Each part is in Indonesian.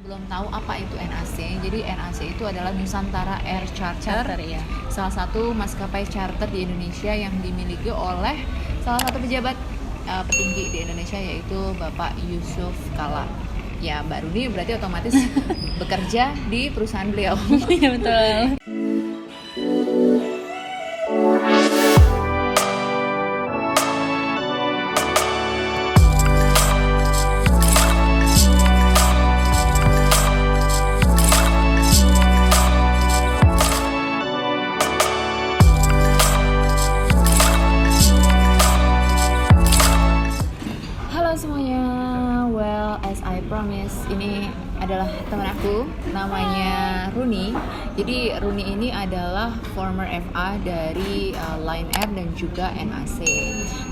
Belum tahu apa itu NAC. Jadi NAC itu adalah Nusantara Air Charter, Ya. salah satu maskapai charter di Indonesia yang dimiliki oleh salah satu pejabat petinggi di Indonesia, yaitu Bapak Yusuf Kala. Ya, Mbak Runi berarti otomatis bekerja di perusahaan beliau. Iya betul. Halo semuanya, well as I promise, ini adalah teman aku, namanya Runi. Jadi Runi ini adalah former FA dari Lion Air dan juga NAC.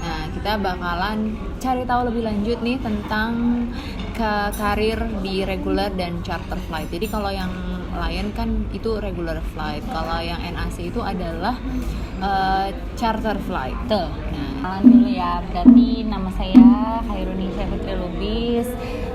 Nah, kita bakalan cari tahu lebih lanjut nih tentang karir di regular dan charter flight. Jadi kalau yang Lion kan itu regular flight, kalau yang NAC itu adalah charter flight. Betul. Kenalan dulu ya. Berarti nama saya Hairuni Fitri Lubis.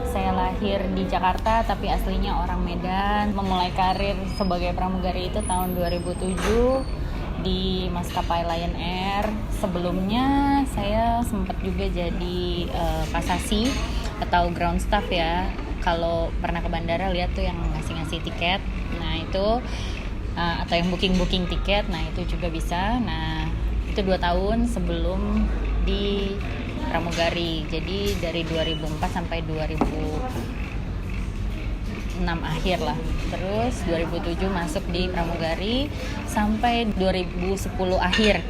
Saya lahir di Jakarta tapi aslinya orang Medan. Memulai karir sebagai pramugari itu tahun 2007 di maskapai Lion Air. Sebelumnya saya sempat juga jadi kasasi atau ground staff ya. Kalau pernah ke bandara lihat tuh yang ngasih tiket. Nah, itu atau yang booking tiket. Nah, itu juga bisa. Nah, itu 2 tahun sebelum di pramugari. Jadi dari 2004 sampai 2006 akhir lah. Terus 2007 masuk di pramugari sampai 2010 akhir.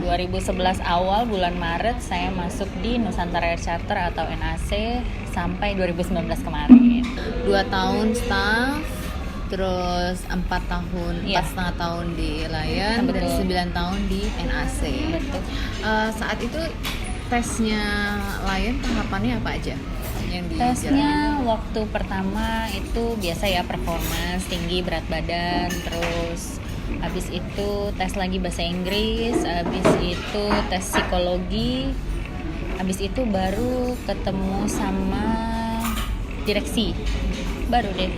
2011 awal bulan Maret saya masuk di Nusantara Air Charter atau NAC sampai 2019 kemarin. 2 tahun staff, terus 4 tahun, Iya. 4,5 tahun di Lion, dan Betul. 9 tahun di NAC. Betul. Saat itu tesnya Lion tahapannya apa aja yang dijalanin? Tesnya waktu pertama itu biasa ya, performance, tinggi, berat badan, terus habis itu tes lagi bahasa Inggris, habis itu tes psikologi, habis itu baru ketemu sama direksi, baru deh.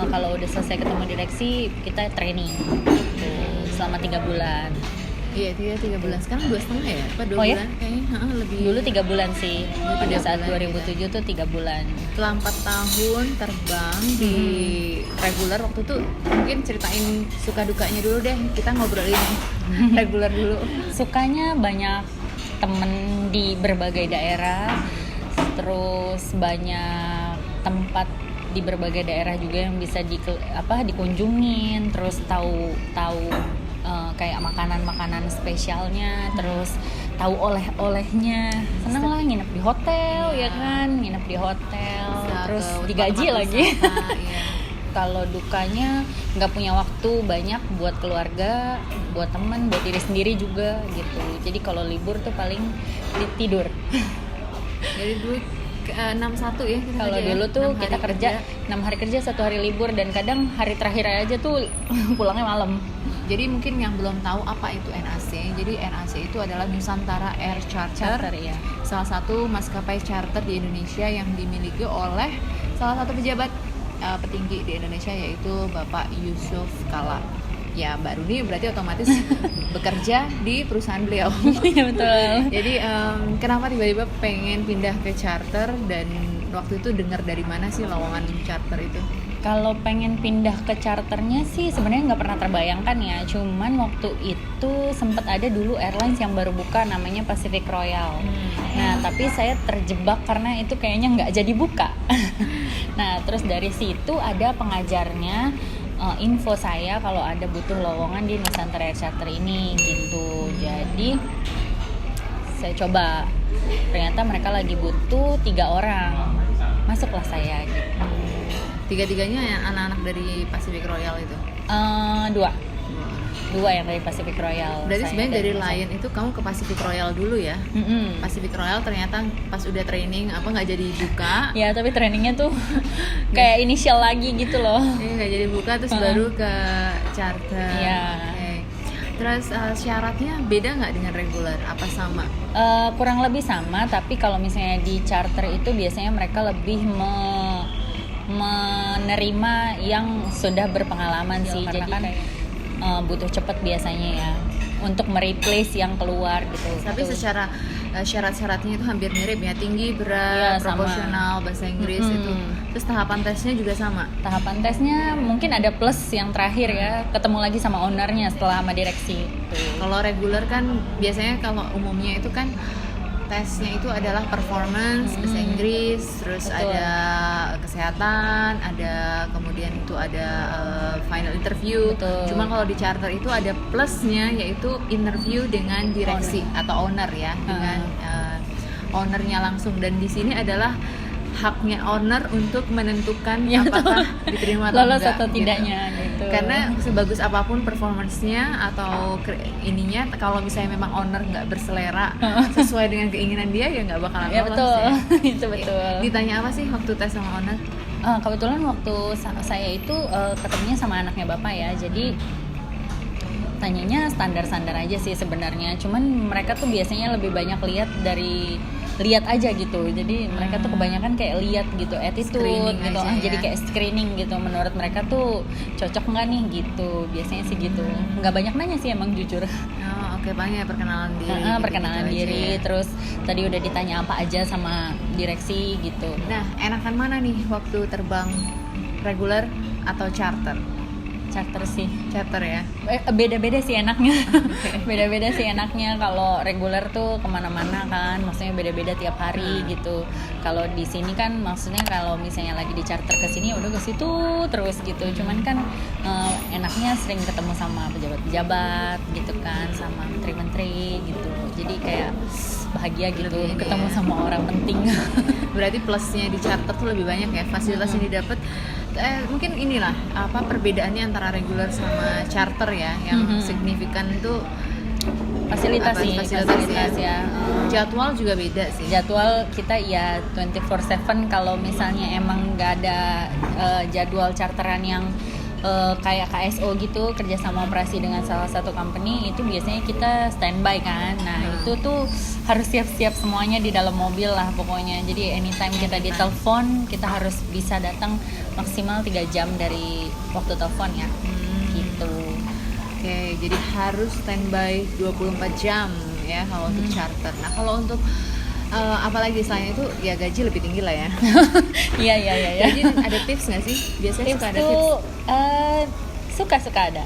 Kalau udah selesai ketemu direksi kita training tuh, selama 3 bulan. Iya, 3 bulan. Sekarang 2,5 ya? Apa 2 Oh ya? bulan? Kayaknya lebih. Dulu 3 bulan sih, pada 3 saat bulan, 2007 tuh 3 bulan. Setelah 4 tahun terbang di regular, waktu itu mungkin ceritain suka dukanya dulu deh. Kita ngobrolin regular dulu. Sukanya banyak temen di berbagai daerah, terus banyak tempat di berbagai daerah juga yang bisa dikunjungin, terus tahu kayak makanan spesialnya, terus tahu oleh-olehnya. Seneng lah nginep di hotel ya kan, nginep di hotel, Bisa terus ke digaji tempat lagi. wisata, iya. Kalau dukanya nggak punya waktu banyak buat keluarga, buat teman, buat diri sendiri juga gitu. Jadi kalau libur tuh paling tidur. Jadi dulu 61 ya kita Kalau kerja ya? dulu tuh 6 hari kita kerja 6 hari kerja, 1 hari libur, dan kadang hari terakhir aja tuh pulangnya malam. Jadi mungkin yang belum tahu apa itu NAC. Jadi NAC itu adalah Nusantara Air Charter, Ya. salah satu maskapai charter di Indonesia yang dimiliki oleh salah satu pejabat petinggi di Indonesia, yaitu Bapak Yusuf Kala. Ya, Mbak Runi berarti otomatis bekerja di perusahaan beliau. Iya betul. Jadi kenapa tiba-tiba pengen pindah ke charter, dan waktu itu dengar dari mana sih lowongan charter itu? Kalau pengen pindah ke charternya sih sebenarnya nggak pernah terbayangkan ya. Cuman waktu itu sempat ada dulu airlines yang baru buka namanya Pacific Royal. Nah, tapi saya terjebak karena itu kayaknya nggak jadi buka. Nah, terus dari situ ada pengajarnya info saya kalau ada butuh lowongan di Nusantara Air Charter ini gitu. Jadi saya coba. Ternyata mereka lagi butuh 3 orang. Masuklah saya gitu. 3-tiganya yang anak-anak dari Pacific Royal itu? 2 yang dari Pacific Royal. Berarti Saya sebenarnya dari masuk. Lion itu kamu ke Pacific Royal dulu ya? Pacific Royal ternyata pas udah training nggak jadi buka. Ya, tapi trainingnya tuh kayak inisial lagi gitu loh. Nggak jadi buka, terus baru ke charter. Iya. Oke. Terus syaratnya beda nggak dengan regular? Apa sama? Kurang lebih sama, tapi kalau misalnya di charter itu biasanya mereka lebih menerima yang sudah berpengalaman sih, karena jadi kan butuh cepet biasanya ya untuk mereplace yang keluar gitu. tapi secara syarat-syaratnya itu hampir mirip ya, tinggi, berat, Iya, sama. proporsional, bahasa Inggris itu. Terus tahapan tesnya juga sama. Tahapan tesnya mungkin ada plus yang terakhir ya, ketemu lagi sama ownernya setelah sama direksi. Kalau reguler kan biasanya kalau umumnya itu kan tesnya itu adalah performance, bahasa Inggris, terus Betul. ada kesehatan, ada kemudian itu ada final interview. Betul. Cuma kalau di charter itu ada plusnya, yaitu interview dengan direksi atau owner ya, dengan ownernya langsung. Dan di sini adalah haknya owner untuk menentukan Ya, apakah betul. diterima atau Lolos enggak, atau tidaknya gitu. Karena sebagus apapun performance-nya atau ininya, kalau misalnya memang owner nggak berselera sesuai dengan keinginan dia, ya nggak bakalan ya lolos betul, ya. itu betul. Ditanya apa sih waktu tes sama owner? Kebetulan waktu saya itu ketemunya sama anaknya bapak ya, jadi tanyanya standar-standar aja sih sebenarnya. Cuman mereka tuh biasanya lebih banyak lihat aja gitu. Jadi mereka tuh kebanyakan kayak lihat gitu, attitude Screening gitu. aja ya. Jadi kayak screening gitu. Menurut mereka tuh cocok nggak nih gitu. Biasanya sih gitu. Nggak banyak nanya sih emang jujur. Oh, oke, banyak perkenalan diri. Perkenalan gitu-gitu diri, aja ya. terus tadi udah ditanya apa aja sama direksi gitu. Nah, enakan mana nih waktu terbang reguler atau charter? Charter sih. Charter ya. Beda-beda sih enaknya. Beda-beda sih enaknya. Kalau reguler tuh kemana-mana kan, maksudnya beda-beda tiap hari gitu. Kalau di sini kan maksudnya kalau misalnya lagi di charter ke sini udah ke situ terus gitu. Cuman kan enaknya sering ketemu sama pejabat-pejabat gitu kan, sama menteri-menteri gitu. Jadi kayak bahagia gitu Lebih ini ketemu ya. sama orang penting. Berarti plusnya di charter tuh lebih banyak ya, fasilitas yang didapat. Mungkin inilah apa perbedaannya antara reguler sama charter ya, yang signifikan tuh Fasilitas apa, sih, fasilitas ya. Jadwal juga beda sih. Jadwal kita ya 24/7. Kalau misalnya emang nggak ada jadwal charteran yang kayak KSO gitu, kerjasama operasi dengan salah satu company, itu biasanya kita standby kan. Nah itu tuh harus siap-siap semuanya di dalam mobil lah pokoknya. Jadi anytime kita ditelepon, kita harus bisa datang maksimal 3 jam dari waktu telepon ya. Gitu. Oke, jadi harus standby 24 jam ya kalau untuk charter. Nah, kalau untuk apalagi selain itu ya gaji lebih tinggi lah ya. Iya. Jadi ada tips nggak sih? Biasanya Tips suka ada tuh tips. suka ada.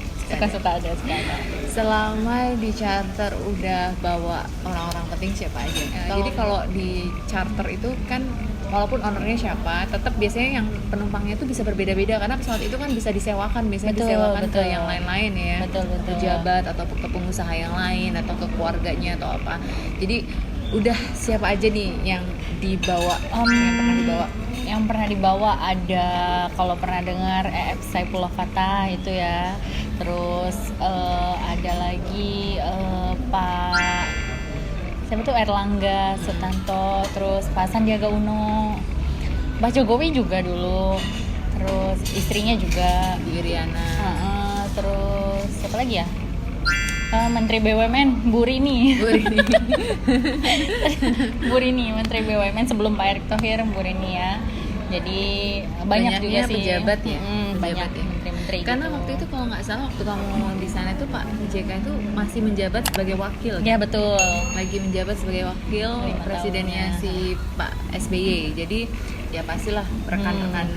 Selama di charter udah bawa orang-orang penting siapa aja? Jadi kalau di charter itu kan walaupun ownernya siapa, tetap biasanya yang penumpangnya itu bisa berbeda-beda karena pesawat itu kan bisa disewakan, biasanya Betul, disewakan ke betul. yang lain-lain ya, Betul. pejabat atau ke pengusaha yang lain atau ke keluarganya atau apa. Jadi udah siapa aja nih yang dibawa, yang pernah dibawa? Yang pernah dibawa ada, kalau pernah dengar Saifullah Fatah itu ya. Terus ada lagi Pak siapa tuh, Erlangga Sutanto, terus Pak Sandiaga Uno, Pak Jokowi juga dulu, terus istrinya juga Iriana. terus siapa lagi ya, Menteri BUMN Bu Rini. Bu Rini, Menteri BUMN sebelum Pak Erick Thohir, Bu Rini ya. Jadi banyak juga sih pejabat ya. banyak Pejabat ya. menteri-menteri Karena gitu. waktu itu kalau nggak salah waktu kamu di sana itu Pak JK itu masih menjabat sebagai wakil. Ya betul. Lagi menjabat sebagai wakil 5 presidennya tahun, ya. si Pak SBY. Jadi ya pastilah rekan-rekan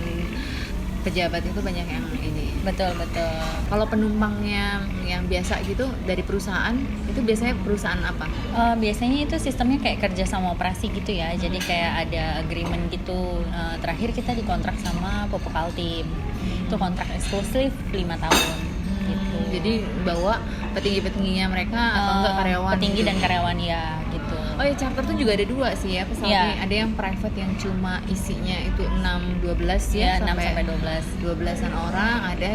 pejabat itu banyak yang ini. Betul. Kalau penumpangnya yang biasa gitu dari perusahaan, itu biasanya perusahaan apa? Biasanya itu sistemnya kayak kerja sama operasi gitu ya. Jadi kayak ada agreement gitu. Terakhir kita dikontrak sama Pupuk Altim. Itu kontrak eksklusif 5 tahun gitu. Jadi bawa petinggi-petingginya mereka atau enggak karyawan? Petinggi gitu? dan karyawan ya gitu. Oh ya, charter tuh juga ada 2 sih ya pesawatnya. Iya. Ada yang private yang cuma isinya itu 6-12 Ya, ya, 6 sampai 12. 12-an orang. Ada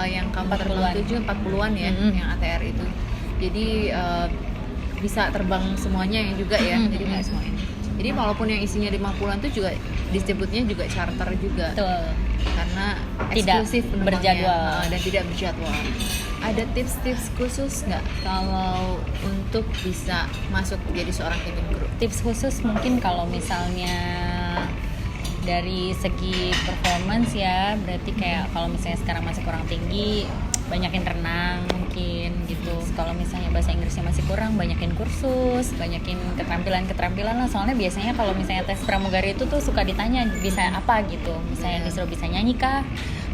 yang kapal terbang 40-an ya, yang ATR itu. Jadi bisa terbang semuanya yang juga ya. Jadi nggak semuanya. Jadi walaupun yang isinya 50-an tuh juga disebutnya juga charter juga. Betul. Karena Tidak eksklusif penumpangnya, berjadwal. dan tidak berjadwal. Ada tips-tips khusus nggak kalau untuk bisa masuk jadi seorang cabin crew? Tips khusus mungkin kalau misalnya Dari segi performance ya, berarti kayak kalau misalnya sekarang masih kurang tinggi, banyakin renang mungkin gitu. Kalau misalnya bahasa Inggrisnya masih kurang, banyakin kursus, banyakin keterampilan lah. Soalnya biasanya kalau misalnya tes pramugari itu tuh suka ditanya bisa apa gitu. Misalnya disuruh bisa nyanyi kah?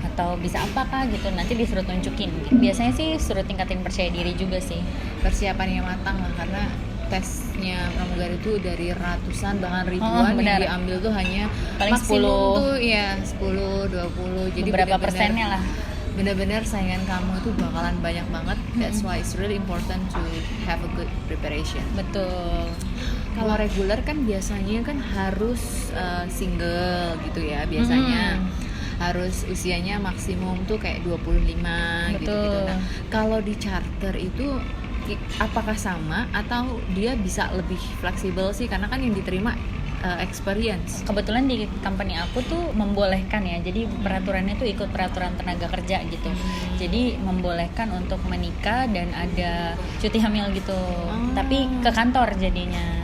Atau bisa apa kah gitu, nanti disuruh tunjukin. Biasanya sih suruh tingkatin percaya diri juga sih. Persiapannya matang lah, karena tesnya pramugari itu dari ratusan bahkan ribuan yang diambil tuh hanya paling maksimum 10 tuh ya 10 20. Jadi beberapa persennya lah. Benar-benar saingan kamu itu bakalan banyak banget. That's why it's really important to have a good preparation. Betul. Kalau reguler kan biasanya kan harus single gitu ya biasanya. Harus usianya maksimum tuh kayak 25 gitu. Nah, kalau di charter itu apakah sama atau dia bisa lebih fleksibel sih, karena kan yang diterima experience. Kebetulan di company aku tuh membolehkan ya, jadi peraturannya tuh ikut peraturan tenaga kerja gitu. Jadi membolehkan untuk menikah dan ada cuti hamil gitu. Tapi ke kantor jadinya.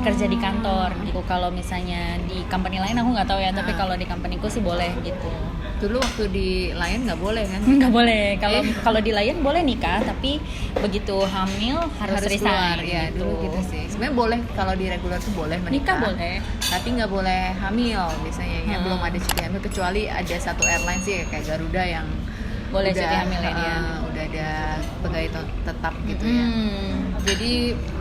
Kerja di kantor gitu. Kalau misalnya di company lain aku nggak tahu ya, tapi kalau di companyku sih boleh gitu. Dulu waktu di Lion nggak boleh kan? Nggak boleh. Kalau di Lion boleh nikah, tapi begitu hamil harus resign keluar, ya, gitu. Dulu gitu sih. Sebenarnya boleh, kalau di regular tuh boleh menikah. Nikah boleh, tapi nggak boleh hamil biasanya ya. Belum ada cuti hamil, kecuali ada satu airline sih kayak Garuda yang boleh cuti hamil ya dia. Udah ada pegawai tetap gitu ya. Jadi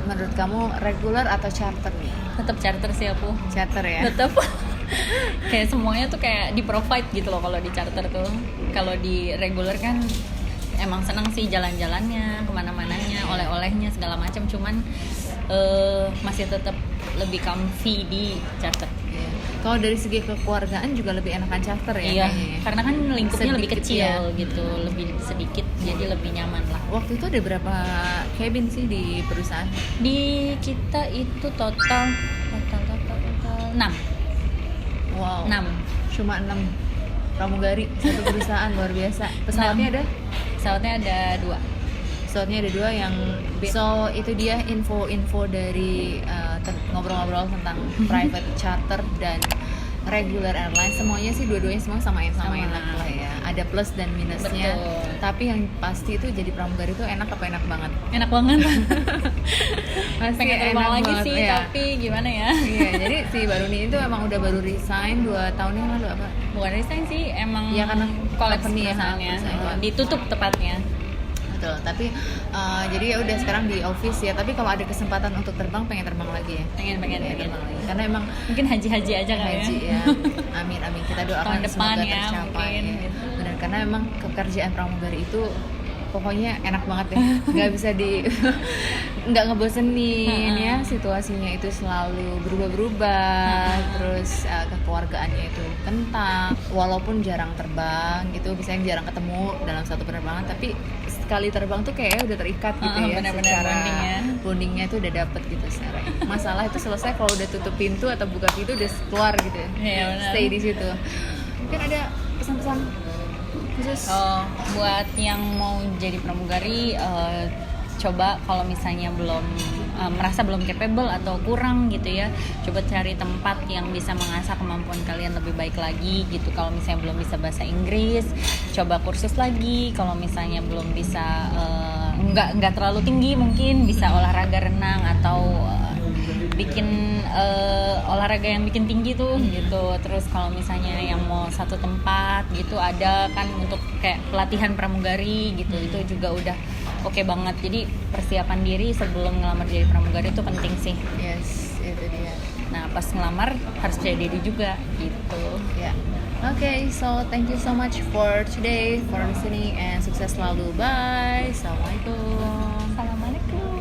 menurut kamu regular atau charter nih? Tetap charter sih aku. Charter ya. Tetap. Kayak semuanya tuh kayak di provide gitu loh kalau di charter tuh. Kalau di regular kan emang seneng sih jalan-jalannya, kemana-mananya, oleh-olehnya segala macam. Cuman masih tetap lebih comfy di charter. Kalau dari segi kekeluargaan juga lebih enakan charter ya? Iya, karena kan lingkupnya lebih kecil ya. gitu, lebih sedikit, jadi lebih nyaman lah. Waktu itu ada berapa cabin sih di perusahaan? Di kita itu total 6. Wow. 6. Cuma 6 pramugari satu perusahaan, luar biasa. Pesawatnya ada? Pesawatnya ada 2. Pesawatnya ada 2 yang so itu dia info dari ngobrol-ngobrol tentang private charter dan regular airline. Semuanya sih dua-duanya semua sama enak lah ya. Ada plus dan minusnya. Betul. Tapi yang pasti itu jadi pramugari itu enak apa enak banget? Enak banget. Pasti pengen terbang lagi banget, sih, ya. tapi gimana ya? Iya, jadi si Baruni itu emang udah baru resign 2 tahun yang lalu apa? Bukan resign sih, emang ya karena kolaps company ya, perusahaannya. perusahaan. Ditutup tepatnya. Betul, tapi jadi ya udah sekarang di office ya. Tapi kalau ada kesempatan untuk terbang, pengen terbang lagi ya. Pengen terbang lagi. Karena emang mungkin haji aja kali haji ya. Amin. Kita doakan tahun depan semoga ya, tercapai. mungkin, Ya. gitu. Benar, karena emang pekerjaan pramugari itu pokoknya enak banget deh. Nggak bisa nggak ngebosenin ya. Situasinya itu selalu berubah-berubah. Terus kekeluargaannya itu kental. Walaupun jarang terbang gitu, misalnya jarang ketemu dalam satu penerbangan, tapi sekali terbang tuh kayaknya udah terikat gitu ya. Benar-benar secara bondingnya tuh udah dapet gitu secara. Masalah itu selesai kalau udah tutup pintu atau buka pintu udah keluar gitu ya. Iya, benar. Stay di situ. Mungkin ada pesan-pesan khusus? Buat yang mau jadi pramugari, coba kalau misalnya belum merasa belum capable atau kurang gitu ya, coba cari tempat yang bisa mengasah kemampuan kalian lebih baik lagi gitu. Kalau misalnya belum bisa bahasa Inggris, coba kursus lagi. Kalau misalnya belum bisa nggak terlalu tinggi, mungkin bisa olahraga renang atau bikin olahraga yang bikin tinggi tuh gitu. Terus kalau misalnya yang mau satu tempat gitu, ada kan untuk kayak pelatihan pramugari gitu, itu juga udah oke banget. Jadi persiapan diri sebelum ngelamar jadi pramugari itu penting sih. Yes, itu dia. Nah pas ngelamar harus percaya diri juga gitu. Ya. Okay, so thank you so much for today, for listening, and sukses selalu. Bye. Assalamualaikum. Assalamualaikum.